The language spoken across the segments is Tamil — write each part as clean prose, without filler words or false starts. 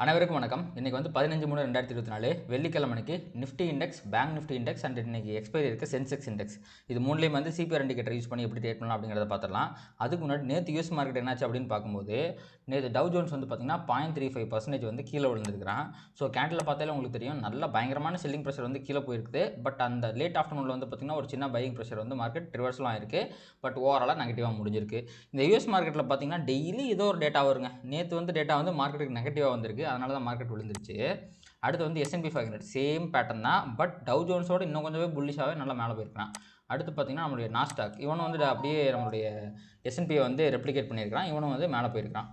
அனைவருக்கும் வணக்கம். இன்றைக்கி வந்து 15/3/2024 வெள்ளிக்கிழமைக்கு Nifty index, bank Nifty index and இன்றைக்கி எக்ஸ்பைரி இருக்குது சென்செக்ஸ் இண்டெக்ஸ். இது மூணுலேயும் வந்து சிபிஆர் இண்டிகேட்டர் யூஸ் பண்ணி எப்படி ட்ரேட் பண்ணலாம் அப்படிங்கிறத பார்த்துடலாம். அதுக்கு முன்னாடி நேற்று யூஎஸ் மார்க்கெட் என்னாச்சு அப்படின்னு பார்க்கும்போது நேற்று டவ் ஜோன்ஸ் வந்து பார்த்திங்கன்னா 0.35% வந்து கீழே விழுந்துருக்கிறான். ஸோ கேண்டில் பார்த்தாலே உங்களுக்கு தெரியும் நல்ல பயங்கரமான செல்லிங் ப்ரெஷர் வந்து கீழே போயிருக்குது. பட் அந்த லேட் ஆஃப்டர்நூனில் வந்து பார்த்திங்கன்னா ஒரு சின்ன பையிங் ப்ரெஷர் வந்து மார்க்கெட் ரிவர்ஸ்லாம் ஆயிருக்கு. பட் ஓவராலாக நெகட்டிவாக முடிஞ்சிருக்கு. இந்த யூஎஸ் மார்க்கெட்டில் பார்த்திங்கன்னா டெய்லி ஏதோ ஒரு டேட்டா வருங்க. நேற்று வந்து டேட்டா வந்து மார்க்கெட்டுக்கு நெகட்டிவாக வந்திருக்கு. அதனால தான் மார்க்கெட் விழுந்துருச்சு. அடுத்து வந்து S&P 500 சேம் பேட்டர்ன் தான். பட் டவ் ஜோன்ஸோட இன்னும் கொஞ்சமே புல்லிஷாகவே நல்லா மேலே போயிருக்கான். அடுத்து பார்த்தீங்கன்னா நம்மளுடைய நாஸ்டாக் இவனும் வந்து அப்படியே நம்மளுடைய S&P வந்து ரெப்ளிகேட் பண்ணியிருக்கான். இவனும் வந்து மேலே போயிருக்கான்.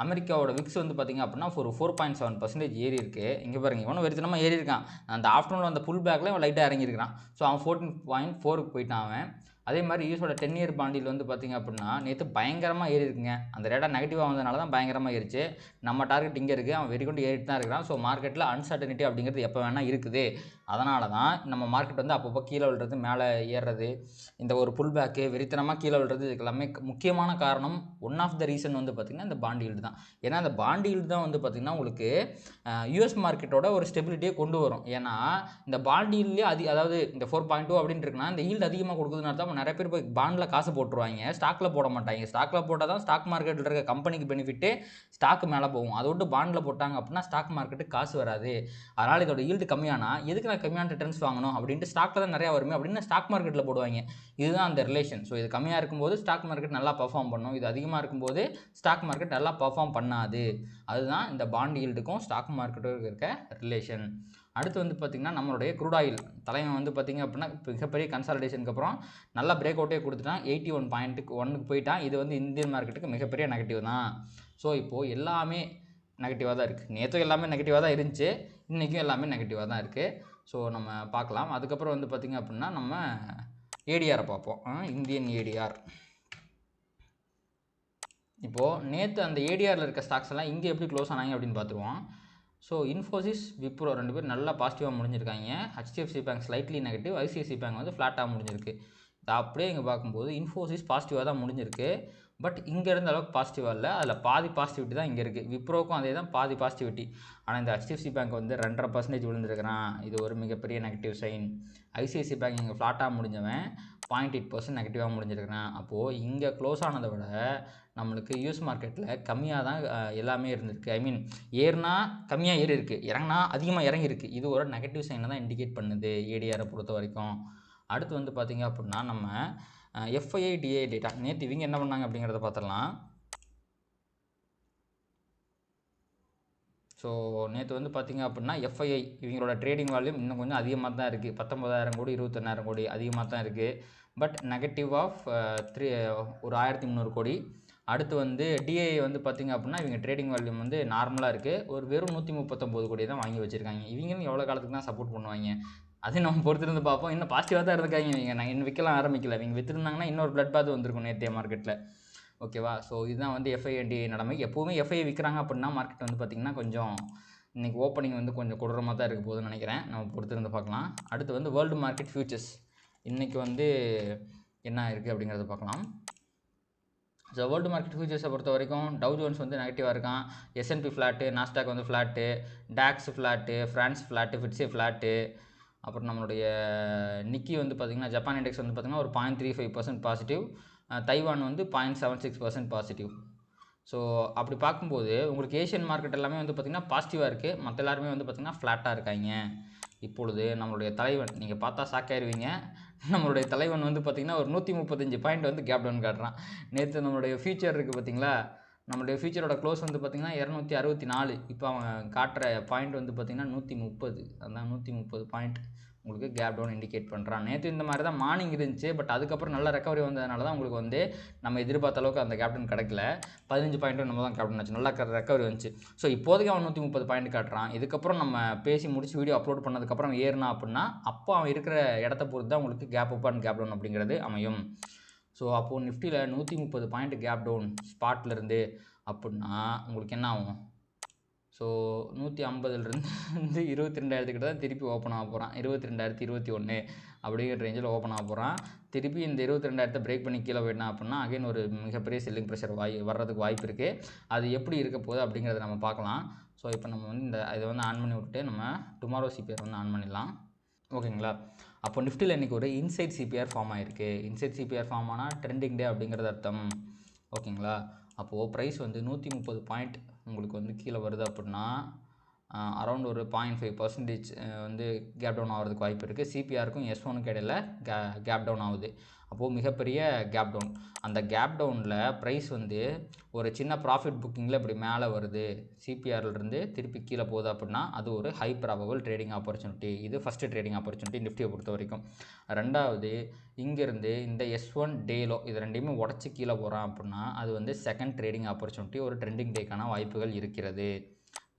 அமெரிக்காவோட விக்ஸ் வந்து பார்த்திங்க அப்படின்னா ஒரு 4.7% ஏறி இருக்குது. இங்கே பாருங்கள், இவனும் வெறித்தனமாக ஏறி இருக்கான். அந்த ஆஃப்டர்நூன் அந்த புல் பேக்கில் இவன் லைட்டாக இறங்கியிருக்கான். ஸோ அவன் 14.4க்கு போயிட்டான் அவன். அதே மாதிரி யூஎஸோட 10 இயர் பாண்டில் வந்து பார்த்திங்க அப்படின்னா நேற்று பயங்கரமாக ஏறி இருக்குங்க. அந்த ரேட்டா நெகட்டிவாக வந்ததுனால தான் பயங்கரமாக ஏறிச்சு. நம்ம டார்கெட் இங்கே இருக்குது, அவன் வெறிக்கொண்டு ஏறிட்டு தான் இருக்கிறான். ஸோ மார்க்கெட்டில் அன்சர்டனிட்டி அப்படிங்கிறது எப்போ வேணால் இருக்குது. அதனால தான் நம்ம மார்க்கெட் வந்து அப்பப்போ கீழே விழுறது, மேலே ஏறுறது, இந்த ஒரு புல் பேக்கு வெறித்தனமாக கீழே விழுறது, இதுக்கு எல்லாமே முக்கியமான காரணம் ஒன் ஆஃப் த ரீசன் வந்து பார்த்திங்கன்னா இந்த பாண்ட் ஈல்டு தான். ஏன்னா அந்த பாண்ட் ஈல்டு தான் வந்து பார்த்திங்கன்னா உங்களுக்கு யூஎஸ் மார்க்கெட்டோட ஒரு ஸ்டெபிலிட்டியை கொண்டு வரும். ஏன்னா இந்த பாண்ட் ஈல்ட்லேயே அதாவது இந்த 4.2 அப்படின்னு இருக்குன்னா இந்த ஈல்டு அதிகமாக கொடுக்குதுன்னு அர்த்தம். நிறைய பேர் போய் பாண்டில் காசு போட்டுருவாங்க, ஸ்டாக்கில் போட மாட்டாங்க. ஸ்டாக்கில் போட்டால் தான் ஸ்டாக் மார்க்கெட்டில் இருக்க கம்பெனிக்கு பெனிஃபிட்டு, ஸ்டாக்கு மேலே போகும். அதை விட்டு பாண்டில் போட்டாங்க அப்படின்னா ஸ்டாக் மார்க்கெட்டுக்கு காசு வராது. அதனால் இதோட ஈல்டு கம்மியானா எதுக்கு நான் கம்மியான ரிட்டர்ன்ஸ் வாங்கணும் அப்படின்ட்டு ஸ்டாக்கில் தான் நிறையா வருமே அப்படின்னு ஸ்டாக் மார்க்கெட்டில் போடுவாங்க. இதுதான் அந்த ரிலேஷன். ஸோ இது கம்மியாக இருக்கும்போது ஸ்டாக் மார்க்கெட் நல்லா பர்ஃபார்ம் பண்ணும், இது அதிகமாக இருக்கும்போது ஸ்டாக் மார்க்கெட் நல்லா பர்ஃபார்ம் பண்ணாது. அதுதான் இந்த பாண்ட் ஈல்டுக்கும் ஸ்டாக் மார்க்கெட்டுக்கும் இருக்க ரிலேஷன். அடுத்து வந்து பார்த்திங்கன்னா நம்மளுடைய க்ரூட் ஆயில் தலைவன் வந்து பார்த்திங்க அப்படின்னா மிகப்பெரிய கன்சாலிடேஷனுக்கு அப்புறம் நல்லா பிரேக் அவுட்டே கொடுத்துட்டான். 81.1க்கு போயிட்டான். இது வந்து இந்தியன் மார்க்கெட்டுக்கு மிகப்பெரிய நெகட்டிவ் தான். ஸோ இப்போது எல்லாமே நெகட்டிவாக தான் இருக்குது. நேற்றும் எல்லாமே நெகட்டிவாக தான் இருந்துச்சு, இன்றைக்கும் எல்லாமே நெகட்டிவாக தான் இருக்குது. ஸோ நம்ம பார்க்கலாம். அதுக்கப்புறம் வந்து பார்த்திங்க அப்படின்னா நம்ம ஏடிஆரை பார்ப்போம். Indian ADR. இப்போது நேற்று அந்த ஏடிஆரில் இருக்க ஸ்டாக்ஸ் எல்லாம் இங்கே எப்படி க்ளோஸ் ஆனாங்க அப்படின்னு பார்த்துருவோம். ஸோ இன்ஃபோசிஸ், விப்ரோ ரெண்டு பேர் நல்லா பாசிட்டிவாக முடிஞ்சிருக்காங்க. HDFC bank slightly negative, ICICI bank வந்து ஃப்ளாட்டாக முடிஞ்சிருக்கு. இது அப்படியே இங்கே பார்க்கும்போது இன்ஃபோசிஸ் பாசிட்டிவாக தான் முடிஞ்சிருக்கு. பட் இங்கே இருந்த அளவுக்கு பாசிட்டிவாக இல்லை, அதில் பாதி பாசிட்டிவிட்டி தான் இங்கே இருக்குது. விப்ரோக்கும் அதே தான் பாதி பாசிட்டிவிட்டி. ஆனால் இந்த HDFC பேங்க் வந்து 2.5% விழுந்துருக்கிறான். இது ஒரு மிகப்பெரிய நெகட்டிவ் சைன். ICICI பேங்க் இங்கே ஃப்ளாட்டாக முடிஞ்சவன் 0.8% நெகட்டிவாக முடிஞ்சிருக்கிறான். அப்போது இங்கே க்ளோஸ் ஆனதை விட நம்மளுக்கு யூஎஸ் மார்க்கெட்டில் கம்மியாக தான் எல்லாமே இருந்திருக்கு. ஐ மீன் ஏறுனா கம்மியாக ஏறி இருக்குது, இறங்கினா அதிகமாக இறங்கியிருக்கு. இது ஒரு நெகட்டிவ் சைனை தான் இண்டிகேட் பண்ணுது ஏடிஆரை பொறுத்த வரைக்கும். அடுத்து வந்து பார்த்திங்க அப்படின்னா நம்ம FII DI டேட்டா நேற்று இவங்க என்ன பண்ணாங்க அப்படிங்கிறத பார்த்துடலாம். ஸோ நேற்று வந்து பார்த்திங்க அப்படின்னா FII இவங்களோட ட்ரேடிங் வால்யூம் இன்னும் கொஞ்சம் அதிகமாக தான் இருக்குது. 19,000 கோடி 21,000 கோடி அதிகமாக தான் இருக்குது. பட் நெகட்டிவ் ஆஃப் ஒரு 1,300 கோடி. அடுத்து வந்து டிஐ வந்து பார்த்திங்க அப்படின்னா இவங்க ட்ரேடிங் வால்யூம் வந்து நார்மலாக இருக்குது. ஒரு வெறும் 139 கோடி தான் வாங்கி வச்சுருக்காங்க. இவங்களும் எவ்வளோ காலத்துக்கு தான் சப்போர்ட் பண்ணுவாங்க அது நம்ம பொறுத்திருந்து பார்ப்போம். இன்னும் பாசிட்டிவாக தான் இருக்காங்க இவங்க. நான் இன்னும் விற்கலாம் ஆரம்பிக்கல. இவங்க விற்றுருந்தாங்கன்னா இன்னொரு பிளட் பாத் வந்திருக்கும் நேற்றைய மார்க்கெட்டில். ஓகேவா? ஸோ இதுதான் வந்து FII DI நிலைமை. எப்போவுமே FII விற்கிறாங்க அப்படின்னா மார்க்கெட் வந்து பார்த்திங்கன்னா கொஞ்சம் இன்றைக்கி ஓப்பனிங் வந்து கொஞ்சம் கொடூரமாக தான் இருக்க போகுதுன்னு நினைக்கிறேன். நம்ம பொறுத்திருந்து பார்க்கலாம். அடுத்து வந்து வேர்ல்டு மார்க்கெட் ஃபியூச்சர்ஸ் இன்றைக்கி வந்து என்ன இருக்குது அப்படிங்கிறத பார்க்கலாம். ஸோ வேர்ல்டு மார்க்கெட் ஃபியூச்சர்ஸை பொறுத்த வரைக்கும் டவ் ஜோன்ஸ் வந்து நெகட்டிவாக இருக்கான். S&P ஃப்ளாட்டு, நாஸ்டாக் வந்து flat, DAX flat, France flat, FTSE flat. அப்புறம் நம்மளுடைய நிக்கி வந்து பார்த்திங்கன்னா ஜப்பான் இண்டெக்ஸ் வந்து பார்த்திங்கன்னா ஒரு 0.35% பாசிட்டிவ், தைவான் வந்து 0.76% பாசிட்டிவ். ஸோ அப்படி பார்க்கும்போது உங்களுக்கு ஏஷியன் மார்க்கெட் எல்லாமே வந்து பார்த்திங்கன்னா பாசிட்டிவாக இருக்குது. மற்ற எல்லாருமே வந்து பார்த்திங்கன்னா ஃப்ளாட்டாக இருக்காங்க. இப்பொழுது நம்மளுடைய தலைவன் நீங்கள் பார்த்தா ஷாக்காயிருவீங்க. நம்மளுடைய தலைவன் வந்து பார்த்திங்கன்னா ஒரு 135 பாயிண்ட் வந்து கேப் டவுன் காட்டுறான். நேற்று நம்மளுடைய ஃபியூச்சர் இருக்குது பார்த்திங்களா, நம்மளுடைய ஃபியூச்சரோட க்ளோஸ் வந்து பார்த்திங்கன்னா 264. இப்போ அவன் காட்டுற பாயிண்ட் வந்து பார்த்திங்கன்னா 130. அதான் 130 பாயிண்ட் உங்களுக்கு கேப் டவுன் இண்டிகேட் பண்ணுறான். நேற்று இந்த மாதிரி தான் மார்னிங் இருந்துச்சு. பட் அதுக்கப்புறம் நல்ல ரெக்கவரி வந்ததுனால தான் உங்களுக்கு வந்து நம்ம எதிர்பார்த்த அளவுக்கு அந்த கேப் டவுன் கிடைக்கல. 15 பாயிண்ட்டும் நம்ம தான் கேப் டவுன் ஆச்சு, நல்லா ரெக்கவரி வந்துச்சு. ஸோ இப்போதைக்கு அவன் 130 பாயிண்ட் காட்டுறான். இதுக்கப்புறம் நம்ம பேசி முடிச்சு வீடியோ அப்லோட் பண்ணதுக்கப்புறம் ஏறினா அப்படின்னா அப்போ அவன் இருக்கிற இடத்த பொறுத்து தான் உங்களுக்கு gap up and gap down அப்படிங்கிறது அமையும். ஸோ அப்போது நிஃப்டியில் 130 பாயிண்ட் கேப் டவுன் ஸ்பாட்லேருந்து அப்படின்னா உங்களுக்கு என்ன ஆகும்? ஸோ 150லேருந்து 22,000 கிட்ட தான் திருப்பி ஓப்பன் ஆக போகிறான். 22,021 அப்படிங்கிற ரேஞ்சில் ஓப்பன் ஆக போகிறான். திருப்பி இந்த 22,000 பிரேக் பண்ணி கீழே போயிட்டான் அப்படின்னா அகைன் ஒரு மிகப்பெரிய செல்லிங் ப்ரெஷர் வர்றதுக்கு வாய்ப்பு இருக்குது. அது எப்படி இருக்க போகுது அப்படிங்கிறத நம்ம பார்க்கலாம். ஸோ இப்போ நம்ம வந்து இதை வந்து ஆன் பண்ணி விட்டுட்டு நம்ம டுமாரோ சிபிஆர் வந்து ஆன் பண்ணிடலாம். ஓகேங்களா? அப்போ நிஃப்டியில் இன்றைக்கி ஒரு இன்சைட் சிபிஆர் ஃபார்ம் ஆகிருக்கு. இன்சைட் சிபிஆர் ஃபார்ம் ஆனால் ட்ரெண்டிங் டே அப்படிங்கிறது அர்த்தம். ஓகேங்களா? அப்போது ப்ரைஸ் வந்து 130 பாயிண்ட் உங்களுக்கு வந்து கீழே வருது அப்படின்னா அரௌண்ட் ஒரு 0.5% வந்து கேப் டவுன் ஆகிறதுக்கு வாய்ப்பு இருக்குது. சிபிஆருக்கும் S1க்கு இடையில் கேப் டவுன் ஆகுது. அப்போது மிகப்பெரிய கேப் டவுன். அந்த கேப் டவுனில் ப்ரைஸ் வந்து ஒரு சின்ன ப்ராஃபிட் புக்கிங்கில் இப்படி மேலே வருது, சிபிஆர்லேருந்து திருப்பி கீழே போகுது அப்படின்னா அது ஒரு ஹை ப்ராபபிள் ட்ரேடிங் ஆப்பர்ச்சுனிட்டி. இது ஃபஸ்ட்டு ட்ரேடிங் ஆப்பர்ச்சுனிட்டி நிஃப்டியை பொறுத்த வரைக்கும். ரெண்டாவது, இங்கேருந்து இந்த S1 டேலோ இது ரெண்டையுமே உடச்சி கீழே போகிறான் அப்படின்னா அது வந்து செகண்ட் ட்ரேடிங் ஆப்பர்ச்சுனிட்டி, ஒரு ட்ரெண்டிங் டேக்கான வாய்ப்புகள் இருக்கிறது.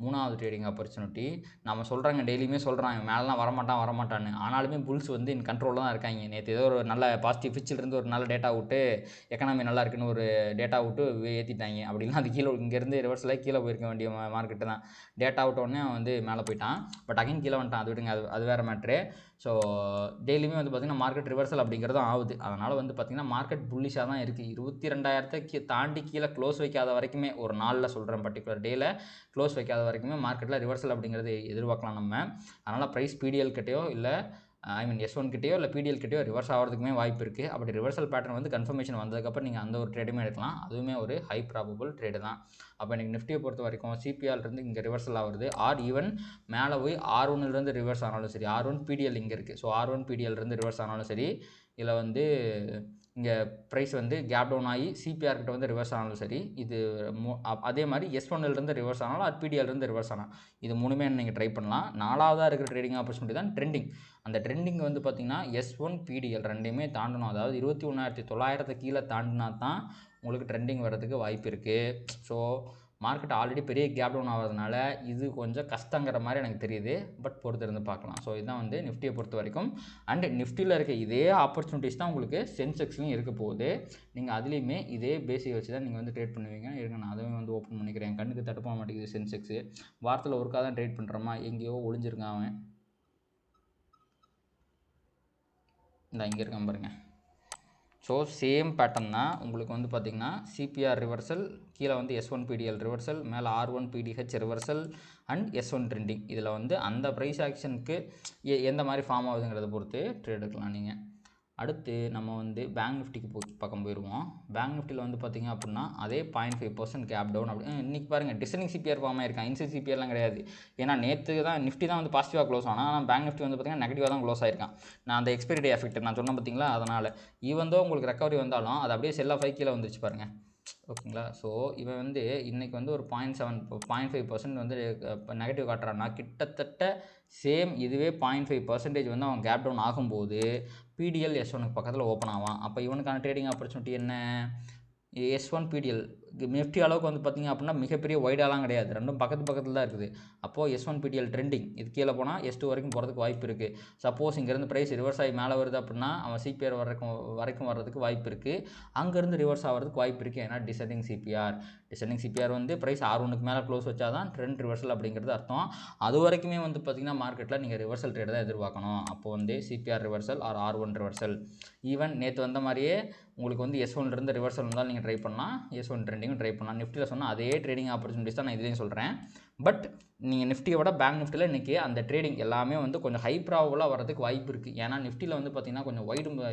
மூணாவது ட்ரேடிங் ஆப்பர்ச்சுனிட்டி, நம்ம சொல்கிறாங்க டெய்லியுமே சொல்கிறாங்க மேலாம் வரமாட்டான்னு, ஆனாலுமே புல்ஸ் வந்து இன் கண்ட்ரோலில் தான் இருக்காங்க. நேற்று ஏதோ ஒரு நல்ல பாசிட்டிவ் ஃபிச்சிலிருந்து ஒரு நல்ல டேட்டா விட்டு எக்கனாமி நல்லா இருக்குன்னு ஒரு டேட்டா விட்டு ஏற்றிட்டாங்க. அப்படிலாம் அது கீழே இங்கேருந்து ரிவர்ஸில் கீழே போயிருக்க வேண்டிய மார்க்கெட்டு தான். டேட்டா விட்டோடனே வந்து மேலே போயிட்டான், பட் அகைன் கீழே வந்துட்டான். அது விடுங்க, அது வேறு மேட்ரு. ஸோ டெய்லியுமே வந்து பார்த்திங்கன்னா மார்க்கெட் ரிவர்சல் அப்படிங்கிறதும் ஆகுது. அதனால் வந்து பார்த்திங்கன்னா மார்க்கெட் புல்லிஷாக தான் இருக்குது. 22,000 தாண்டி கீழே க்ளோஸ் வைக்காத வரைக்குமே, ஒரு நாளில் சொல்கிறேன் பர்டிகுலர் டேயில் க்ளோஸ் வைக்காத வரைக்குமே மார்க்கெட்டில் ரிவர்சல் அப்படிங்கிறது எதிர்பார்க்கலாம் நம்ம. அதனால் ப்ரைஸ் பிடிஎல் கிட்டேயோ இல்லை S1 கிட்டேயோ இல்லை பிடிஎல் கிட்டேயோ ரிவர்ஸ் ஆகிறதுக்குமே வாய்ப்பு இருக்குது. அப்படி ரிவர்சல் பேட்டர்ன் வந்து கன்ஃபர்மேஷன் வந்ததுக்கப்புறம் நீங்கள் அந்த ஒரு ட்ரேடுமே எடுக்கலாம். அதுவுமே ஒரு ஹை ப்ராபபிள் ட்ரேடு தான். அப்போ எனக்கு நிஃப்டியை பொறுத்த வரைக்கும் சிபிஆர்லேருந்து இங்கே ரிவர்சல் ஆகுது, ஆர் ஈவன் மேலே போய் R1லேருந்து ரிவர்ஸ் ஆனாலும் சரி, R1 பிடிஎல் இங்கே இருக்குது, ஸோ R1 பிடிஎல்லேருந்து ரிவர்ஸ் ஆனாலும் சரி, இதில் வந்து இங்கே ப்ரைஸ் வந்து கேப் டவுன் ஆகி சிபிஆர் கிட்ட வந்து ரிவர்ஸ் ஆனாலும் சரி, இது அதே மாதிரி S1லேருந்து ரிவர்ஸ் ஆனாலும் அது பிடிஎல்லேருந்து ரிவர்ஸ் ஆனால் இது மூணுமே நீங்கள் ட்ரை பண்ணலாம். நாலாவதாக இருக்கிற ட்ரேடிங் ஆப்பர்ச்சுனிட்டி தான் ட்ரெண்டிங். அந்த ட்ரெண்டிங் வந்து பார்த்திங்கன்னா S1 பிடிஎல் ரெண்டையுமே தாண்டணும். அதாவது 21,900 கீழே தாண்டினா தான் உங்களுக்கு ட்ரெண்டிங் வர்றதுக்கு வாய்ப்பு இருக்குது. ஸோ மார்க்கெட் ஆல்ரெடி பெரிய கேப் டவுன் ஆகிறதுனால இது கொஞ்சம் கஷ்டங்கிற மாதிரி எனக்கு தெரியுது. பட் பொறுத்திருந்து பார்க்கலாம். ஸோ இதுதான் வந்து நிஃப்டியை பொறுத்த வரைக்கும். அண்ட் நிஃப்டியில் இருக்க இதே ஆப்பர்ச்சுனிட்டிஸ் தான் உங்களுக்கு சென்செக்ஸ்லையும் இருக்க போகுது. நீங்கள் அதுலேயுமே இதே பேசிக் வச்சு தான் நீங்கள் வந்து ட்ரேட் பண்ணுவீங்க. இருங்க, நான் அதுவும் வந்து ஓப்பன் பண்ணிக்கிறேன். கண்ணுக்கு தட்டுப்பட மாட்டேங்குது சென்செக்ஸு. வாரத்தில் ஒருக்காக தான் ட்ரேட் பண்ணுறோமா, எங்கேயோ ஒளிஞ்சிருக்கான் அவன். இங்கே இருக்கான் பாருங்கள். ஸோ சேம் பேட்டர்ன் தான் உங்களுக்கு வந்து பார்த்திங்கன்னா சிபிஆர் ரிவர்சல், கீழே வந்து S1 பிடிஎல் ரிவர்சல், மேலே R1 BTh reversal and S1 trending. இதில் வந்து அந்த ப்ரைஸ் ஆக்ஷனுக்கு எந்த மாதிரி ஃபார்ம் ஆகுதுங்கிறத பொறுத்து ட்ரேட் எடுக்கலாம் நீங்கள். அடுத்து நம்ம வந்து பேங்க் நிஃப்டிக்கு பக்கம் போயிடுவோம். பேங்க் நிஃப்டியில் வந்து பார்த்திங்க அப்படின்னா அதே 0.5% கேப் டவுன். அப்படி இன்றைக்கி பாருங்கள் டிசனிங் சிபிஆர் ஃபார்ம் ஆயிருக்கான், இன்சைட் சிபிஆர்லாம் கிடையாது. ஏன்னா நேற்று தான் நிஃப்டி தான் வந்து பாசிட்டிவாக க்ளோஸ் ஆனால், ஆனால் பேங்க் நிஃப்டி வந்து பார்த்திங்கன்னா நெகட்டிவாக தான் க்ளோஸ் ஆயிருக்கான். நான் அந்த எக்ஸ்பைரி டே எஃபெக்ட் நான் சொன்னேன் பார்த்தீங்களா, அதனால் ஈவன் தோ உங்களுக்கு ரெக்கவரி வந்தாலும் அது அப்படியே செல் ஆஃப் ஆகி கீழே வந்துருச்சு பாருங்கள். ஓகேங்களா? ஸோ இவன் வந்து இன்றைக்கி வந்து ஒரு 0.5% வந்து நெகட்டிவ் காட்டுறான்னா, கிட்டத்தட்ட சேம் இதுவே 0.5% வந்து அவன் கேப் டவுன் ஆகும்போது பிடிஎல் S1க்கு பக்கத்தில் ஓப்பன் ஆவான். அப்போ இவனுக்கான ட்ரேடிங் ஆப்பர்ச்சுனிட்டி என்ன? S1 பிடிஎல் நிஃப்டி அளவுக்கு வந்து பார்த்திங்க அப்படின்னா மிகப்பெரிய வைடாலாம் கிடையாது, ரெண்டும் பக்கத்தில் தான் இருக்குது. அப்போது S1 பிடிஎல் ட்ரெண்டிங், இது கீழே போனால் S2 வரைக்கும் போகிறதுக்கு வாய்ப்பு இருக்குது. சப்போஸ் இங்கேருந்து ப்ரைஸ் ரிவர்ஸ் ஆகி மேலே வருது அப்படின்னா அவன் சிபிஆர் வரைக்கும் வர்றதுக்கு வாய்ப்பு இருக்குது. அங்கேருந்து ரிவர்ஸ் ஆகிறதுக்கு வாய்ப்பு இருக்குது. ஏன்னா டிசெண்டிங் சிபிஆர் வந்து ப்ரைஸ் R1க்கு மேலே க்ளோஸ் வச்சா தான் ட்ரெண்ட் ரிவர்சல் அப்படிங்கிறது அர்த்தம். அது வரைக்குமே வந்து பார்த்திங்கன்னா மார்க்கெட்டில் நீங்கள் ரிவர்சல் ட்ரேட் தான் எதிர்பார்க்கணும். அப்போது வந்து CPR reversal or R1 reversal. Even நேற்று வந்த மாதிரியே உங்களுக்கு வந்து S1லேருந்து ரிவர்சல் வந்தால் நீங்கள் ட்ரை பண்ணலாம், S1 ட்ரெண்டிங்கும் ட்ரை பண்ணலாம். நிஃப்டியில் சொன்னால் அதே ட்ரேடிங் ஆப்பர்ச்சுனிட்டிஸ் தான் நான் இதுலேயும் சொல்கிறேன். பட் நீங்கள் நிஃப்டியை விட பேங்க் நிஃப்டியில் இன்றைக்கி அந்த ட்ரேடிங் எல்லாமே வந்து கொஞ்சம் ஹை ப்ராபபிளாக வரதுக்கு வாய்ப்பு இருக்குது. ஏன்னா நிஃப்டியில் வந்து பார்த்திங்கன்னா கொஞ்சம் வைடு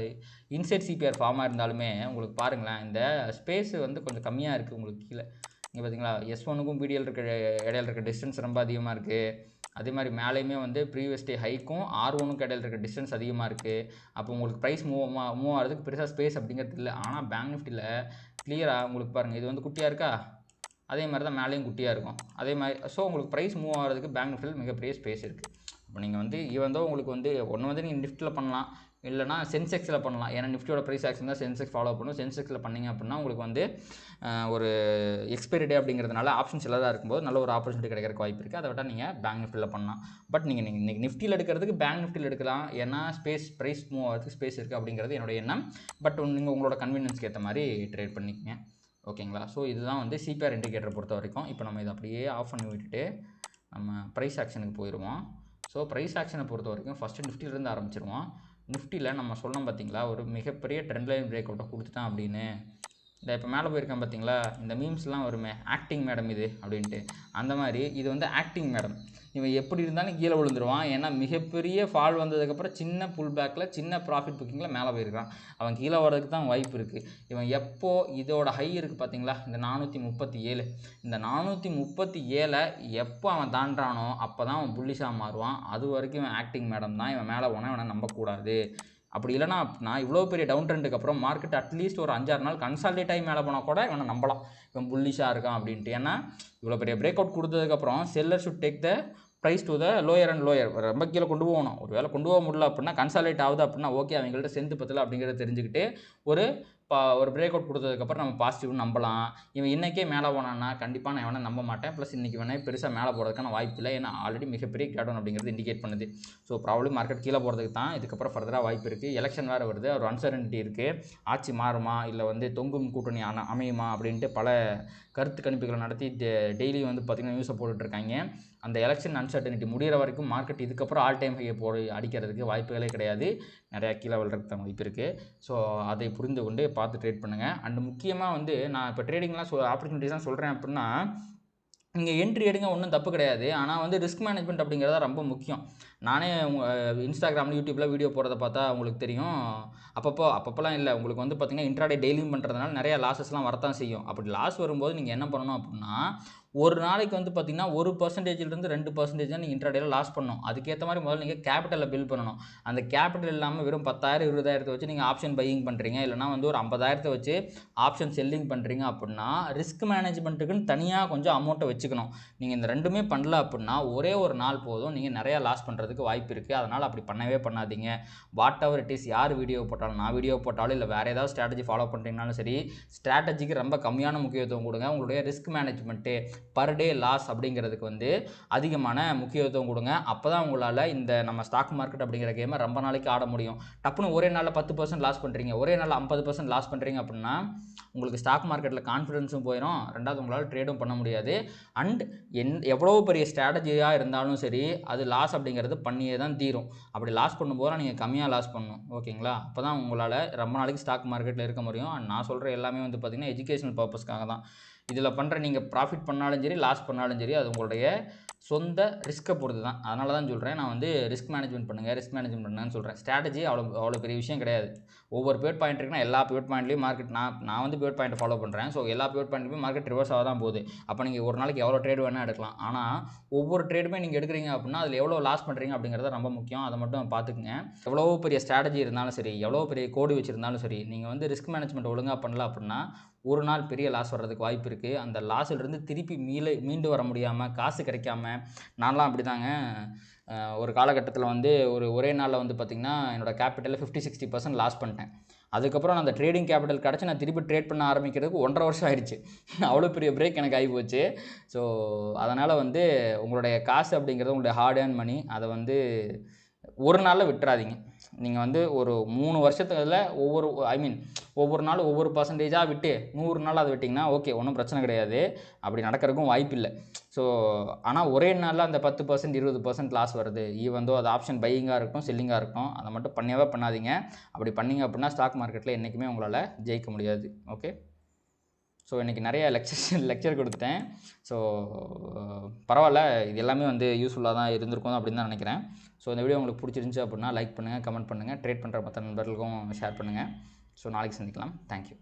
இன்சைட் சிபிஆர் ஃபார்மாக இருந்தாலுமே உங்களுக்கு பாருங்களேன் இந்த ஸ்பேஸ் வந்து கொஞ்சம் கம்மியாக இருக்குது. உங்களுக்கு கீழே இங்கே பார்த்தீங்களா S1க்கும் பிடிஎல் இடையில இருக்க டிஸ்டன்ஸ் ரொம்ப அதிகமாக இருக்குது. அதே மாதிரி மேலேயுமே வந்து ப்ரீவியஸ் டே ஹைக்கும் R1க்கும் இடையில இருக்க டிஸ்டன்ஸ் அதிகமாக இருக்குது. அப்போ உங்களுக்கு ப்ரைஸ் மூவ் ஆகிறதுக்கு பெருசாக ஸ்பேஸ் அப்படிங்கிறது இல்லை. ஆனால் பேங்க் நிஃப்டியில் கிளியராக உங்களுக்கு பாருங்கள், இது வந்து குட்டியாக இருக்கா, அதே மாதிரி தான் மேலேயும் குட்டியாக இருக்கும். அதே மாதிரி ஸோ உங்களுக்கு ப்ரைஸ் மூவ் ஆகிறதுக்கு பேங்க் நிஃப்டியில் மிகப்பெரிய ஸ்பேஸ் இருக்குது. அப்போ நீங்கள் வந்து ஈவன் தோ உங்களுக்கு வந்து ஒன்று வந்து நீங்கள் நிஃப்டியில் பண்ணலாம், இல்லைனா சென்செக்ஸில் பண்ணலாம். ஏன்னா நிஃப்டியோட ப்ரைஸ் ஆக்ஷன் தான் சென்செக்ஸ் ஃபாலோ பண்ணும். சென்செக்ஸில் பண்ணிங்க அப்படின்னா உங்களுக்கு வந்து ஒரு எக்ஸ்பைரி டே அப்படிங்கிறதுனால ஆப்ஷன்ஸ் எல்லாம் இருக்கும்போது நல்ல ஒரு ஆப்பர்ச்சுனிட்டி கிடைக்கிறக்கு வாய்ப்பு இருக்குது. அதை விட நீங்கள் பேங்க் நிஃப்டியில் பண்ணலாம். பட் நீங்கள் இன்றைக்கி நிஃப்டியில் எடுக்கிறதுக்கு பேங்க் நிஃப்டியில் எடுக்கலாம். ஏன்னா ப்ரைஸ் மூவ் ஆகிறதுக்கு ஸ்பேஸ் இருக்குது அப்படிங்கிறது என்னோட எண்ணம். பட் நீங்கள் உங்களோட கன்வீனியன்ஸ்க்கு ஏற்ற மாதிரி ட்ரேட் பண்ணிக்கங்க. ஓகேங்களா? ஸோ இதுதான் வந்து சிபிஆர் இண்டிகேட்டர் பொறுத்த வரைக்கும். இப்போ நம்ம இதை அப்படியே ஆஃப் பண்ணி விட்டுட்டு நம்ம ப்ரைஸ் ஆக்ஷனுக்கு போயிடுவோம். ஸோ ப்ரைஸ் ஆக்ஷனை பொறுத்த வரைக்கும் ஃபஸ்ட்டு நிஃப்டியிலேருந்து ஆரம்பிச்சிருவோம். நிஃப்டியில் நம்ம சொன்னோம் பார்த்திங்களா, ஒரு மிகப்பெரிய ட்ரெண்ட் லைன் பிரேக் அவுட்டை கொடுத்துட்டான் அப்படின்னு. இப்போ மேலே போயிருக்கேன் பார்த்தீங்களா, இந்த மீம்ஸ்லாம் வருமே ஆக்டிங் மேடம் இது அப்படின்ட்டு, அந்த மாதிரி இது வந்து ஆக்டிங் மேடம். இவன் எப்படி இருந்தாலும் கீழே விழுந்துருவான். ஏன்னா மிகப்பெரிய ஃபால் வந்ததுக்கப்புறம் சின்ன புல் பேக்கில் சின்ன ப்ராஃபிட் புக்கிங்கில் மேலே போயிருக்கான். அவன் கீழே வர்றதுக்கு தான் வாய்ப்பு இருக்குது. இவன் எப்போ இதோட ஹை இருக்குது பார்த்தீங்களா, இந்த 437, இந்த 437 எப்போ அவன் தாண்டானோ அப்போ தான் அவன் புல்லிஷாக மாறுவான். அது வரைக்கும் இவன் ஆக்டிங் மேடம் தான். இவன் மேலே போனால் இவனை நம்பக்கூடாது. அப்படி இல்லைனா நான் இவ்வளோ பெரிய டவுன் ட்ரெண்டுக்கு அப்புறம் மார்க்கெட் அட்லீஸ்ட் ஒரு 5-6 நாள் கன்சால்டேட் ஆகி மேலே போனால் கூட இவனை நம்பலாம், இவன் புல்லிஷாக இருக்கான் அப்படின்ட்டு. ஏன்னா இவ்வளோ பெரிய பிரேக் அவுட் கொடுத்ததுக்கப்புறம் seller should take the price to the lower and lower, ரொம்ப கீழே கொண்டு போகணும். ஒரு வேளை கொண்டு போக முடியல அப்படின்னா, கன்சாலேட் ஆகுது அப்படின்னா ஓகே, அவங்கள்ட்ட சென்த்து பத்தலை அப்படிங்கிறத தெரிஞ்சுக்கிட்டு ஒரு பிரேக் அவுட் கொடுத்ததுக்கப்புறம் நம்ம பாசிட்டிவ்னு நம்பலாம். இவன் இன்றைக்கே மேலே போனான்னா கண்டிப்பாக நான் இவனை நம்ப மாட்டேன். ப்ளஸ் இன்றைக்கி வேணே பெருசாக மேலே போகிறதுக்கான வாய்ப்பு இல்லை. ஏன்னா ஆல்ரெடி மிகப்பெரிய கேடவுன் அப்படிங்கிறது இண்டிகேட் பண்ணுது. ஸோ ப்ராப்ளம் மார்க்கெட் கீழே போகிறதுக்கு தான் இதுக்கப்புறம் ஃபர்தராக வாய்ப்பு இருக்குது. எலெக்ஷன் வேறு வருது, ஒரு அன்சர்டனிட்டி இருக்குது. ஆட்சி மாறுமா இல்லை வந்து தொங்கும் கூட்டணி அமையுமா அப்படின்ட்டு பல கருத்து கணிப்புகளை நடத்தி டெய்லியும் வந்து பார்த்திங்கன்னா நியூஸை போட்டுட்ருக்காங்க. அந்த எலெக்ஷன் அன்சர்டனிட்டி முடிகிற வரைக்கும் மார்க்கெட் இதுக்கப்புறம் ஆல் டைம் ஹையை அடிக்கிறதுக்கு வாய்ப்புகளே கிடையாது. நிறையா கீழே விழுறதுக்கு வாய்ப்பு இருக்குது. ஸோ அதை புரிந்து கொண்டு பார்த்து ட்ரேட் பண்ணுங்கள். அண்ட் முக்கியமாக வந்து நான் இப்போ ட்ரேடிங்லாம் ஆப்பர்ச்சுனிட்டிஸ்லாம் சொல்கிறேன் அப்படின்னா, நீங்கள் என்ட்ரி எடுங்க, ஒன்றும் தப்பு கிடையாது. ஆனால் வந்து ரிஸ்க் மேனேஜ்மெண்ட் அப்படிங்கிறத ரொம்ப முக்கியம். நானே இன்ஸ்டாகிராமில் யூடியூப்பில் வீடியோ போடுறத பார்த்தா உங்களுக்கு தெரியும். அப்பப்போலாம் இல்லை, உங்களுக்கு வந்து பார்த்திங்கன்னா இன்ட்ராடே டெய்லியும் பண்ணுறதுனால நிறையா லாஸஸ்லாம் வரத்தான் செய்யும். அப்படி லாஸ் வரும்போது நீங்கள் என்ன பண்ணணும் அப்படின்னா, ஒரு நாளைக்கு வந்து பார்த்திங்கன்னா 1%லேருந்து 2% தான் நீங்கள் இன்ட்ராடேயில் லாஸ் பண்ணணும். அதுக்கேற்ற மாதிரி முதல்ல நீங்கள் கேபிட்டலை பில்ட் பண்ணணும். அந்த கேபிட்டல் இல்லாமல் வெறும் 10,000 20,000 வச்சு நீங்கள் ஆப்ஷன் பையிங் பண்ணுறீங்க, இல்லைனா வந்து ஒரு 50,000 வச்சு ஆப்ஷன் செல்லிங் பண்ணுறீங்க அப்படின்னா, ரிஸ்க் மேனேஜ்மெண்ட்டுக்குன்னு தனியாக கொஞ்சம் அமௌண்ட்டை வச்சுக்கணும். நீங்கள் இந்த ரெண்டுமே பண்ணல அப்படின்னா ஒரே ஒரு நாள் போதும், நீங்கள் நிறையா லாஸ் பண்ணுறதுக்கு வாய்ப்பு இருக்குது. அதனால் அப்படி பண்ணவே பண்ணாதீங்க. வாட் எவர் இட் இஸ், யார் வீடியோ போட்டாலும், நான் வீடியோ போட்டாலும் இல்லை வேறு ஏதாவது ஸ்ட்ராட்டஜி ஃபாலோ பண்ணுறீங்கனாலும் சரி, ஸ்ட்ராட்டஜிக்கு ரொம்ப கம்மியான முக்கியத்துவம் கொடுங்க. உங்களுடைய risk management per day loss அப்படிங்கிறதுக்கு வந்து அதிகமான முக்கியத்துவம் கொடுங்க. அப்போ தான் உங்களால் இந்த நம்ம ஸ்டாக் மார்க்கெட் அப்படிங்கிற கேமை ரொம்ப நாளைக்கு ஆட முடியும். டப்புன்னு ஒரே நாளில் 10% லாஸ் பண்ணுறீங்க, ஒரே நாளில் 50% லாஸ் பண்ணுறீங்க அப்படின்னா உங்களுக்கு ஸ்டாக் மார்க்கெட்டில் கான்ஃபிடன்ஸும் போயிடும், ரெண்டாவது உங்களால் ட்ரேடும் பண்ண முடியாது. அண்ட் எவ்வளோ பெரிய ஸ்ட்ராட்டஜியாக இருந்தாலும் சரி, அது லாஸ் அப்படிங்கிறது பண்ணியே தான் தீரும். அப்படி லாஸ் பண்ணும்போது நீங்கள் கம்மியாக லாஸ் பண்ணணும், ஓகேங்களா? அப்போ தான் உங்களால் ரொம்ப நாளைக்கு ஸ்டாக் மார்க்கெட்டில் இருக்க முடியும். அண்ட் நான் சொல்கிற எல்லாமே வந்து பார்த்திங்கன்னா எஜுகேஷனல் பர்பஸ்க்காக தான். இதில் பண்ணுற நீங்கள் ப்ராஃபிட் பண்ணாலும் சரி, லாஸ் பண்ணாலும் சரி, அது உங்களுடைய சொந்த ரிஸ்க்கை பொறுத்து தான். அதனால தான் சொல்கிறேன், நான் வந்து ரிஸ்க் மேனேஜ்மெண்ட் பண்ணுங்கன்னு சொல்கிறேன். ஸ்ட்ராட்டஜி அவ்வளோ பெரிய விஷயம் கிடையாது. ஒவ்வொரு பிவட் பாயிண்ட் இருக்குன்னா எல்லா பிவட் பாயிண்ட்லேயும் மார்க்கெட் நான் வந்து பிவட் பாயிண்ட் ஃபாலோ பண்ணுறேன். ஸோ எல்லா பிவட் பாயிண்ட்லையும் மார்க்கெட் ரிவர்ஸ் ஆக தான் போகுது. அப்போ நீங்கள் ஒரு நாளைக்கு எவ்வளோ ட்ரேட் வேணால் எடுக்கலாம். ஆனால் ஒவ்வொரு ட்ரேடுமே நீங்கள் எடுக்கிறீங்க அப்படின்னா அதில் எவ்வளோ லாஸ் பண்ணுறீங்க அப்படிங்கிறது ரொம்ப முக்கியம். அதை மட்டும் பார்த்துக்குங்க. எவ்வளோ பெரிய ஸ்ட்ராட்டஜி இருந்தாலும் சரி, எவ்வளோ பெரிய கோடு வச்சுருந்தாலும் சரி, நீங்கள் வந்து ரிஸ்க் மேனேஜ்மெண்ட் ஒழுங்காக பண்ணல அப்படின்னா ஒரு நாள் பெரிய லாஸ் வர்றதுக்கு வாய்ப்பு இருக்குது. அந்த லாஸிலிருந்து திருப்பி மீண்டு வர முடியாமல், காசு கிடைக்காம, நான்லாம் அப்படி தாங்க ஒரு காலகட்டத்தில் வந்து ஒரே நாளில் வந்து பார்த்திங்கன்னா என்னோடய கேபிட்டலில் 50-60% லாஸ் பண்ணிட்டேன். அதுக்கப்புறம் நான் அந்த ட்ரேடிங் கேபிட்டல் கிடச்சி நான் திருப்பி ட்ரேட் பண்ண ஆரம்பிக்கிறதுக்கு 1.5 வருஷம் ஆயிடுச்சு. அவ்வளோ பெரிய பிரேக் எனக்கு ஆகி போச்சு. ஸோ அதனால் வந்து உங்களுடைய காசு அப்படிங்கிறது உங்களுடைய ஹார்ட் ஏர்ன் மணி, அதை வந்து ஒரு நாளில் விட்டுறாதீங்க. நீங்கள் வந்து ஒரு 3 வருஷத்துல ஒவ்வொரு நாளும் ஒவ்வொரு பர்சன்டேஜாக விட்டு 100 நாள் அதை விட்டிங்கன்னா ஓகே, ஒன்றும் பிரச்சனை கிடையாது. அப்படி நடக்கிறதுக்கும் வாய்ப்பு இல்லை. ஸோ ஆனால் ஒரே நாளில் அந்த 10% 20% லாஸ் வருது, ஈவன் தோ அது ஆப்ஷன் பையிங்காக இருக்கட்டும் செல்லிங்காக இருக்கட்டும், அதை மட்டும் பண்ணவே பண்ணாதீங்க. அப்படி பண்ணிங்க அப்படின்னா ஸ்டாக் மார்க்கெட்டில் என்றைக்குமே உங்களால் ஜெயிக்க முடியாது. ஓகே, ஸோ இன்றைக்கி நிறைய லெக்சர் கொடுத்துட்டேன். ஸோ பரவாயில்ல, இது எல்லாமே வந்து யூஸ்ஃபுல்லாக தான் இருந்திருக்கும் அப்படின்னு தான் நினைக்கிறேன். ஸோ இந்த வீடியோ உங்களுக்கு பிடிச்சிருந்துச்சி அப்படின்னா லைக் பண்ணுங்கள், கமெண்ட் பண்ணுங்கள், ட்ரேட் பண்ணுற மற்ற நண்பர்களுக்கும் ஷேர் பண்ணுங்கள். ஸோ நாளைக்கு சந்திக்கலாம். தேங்க்யூ.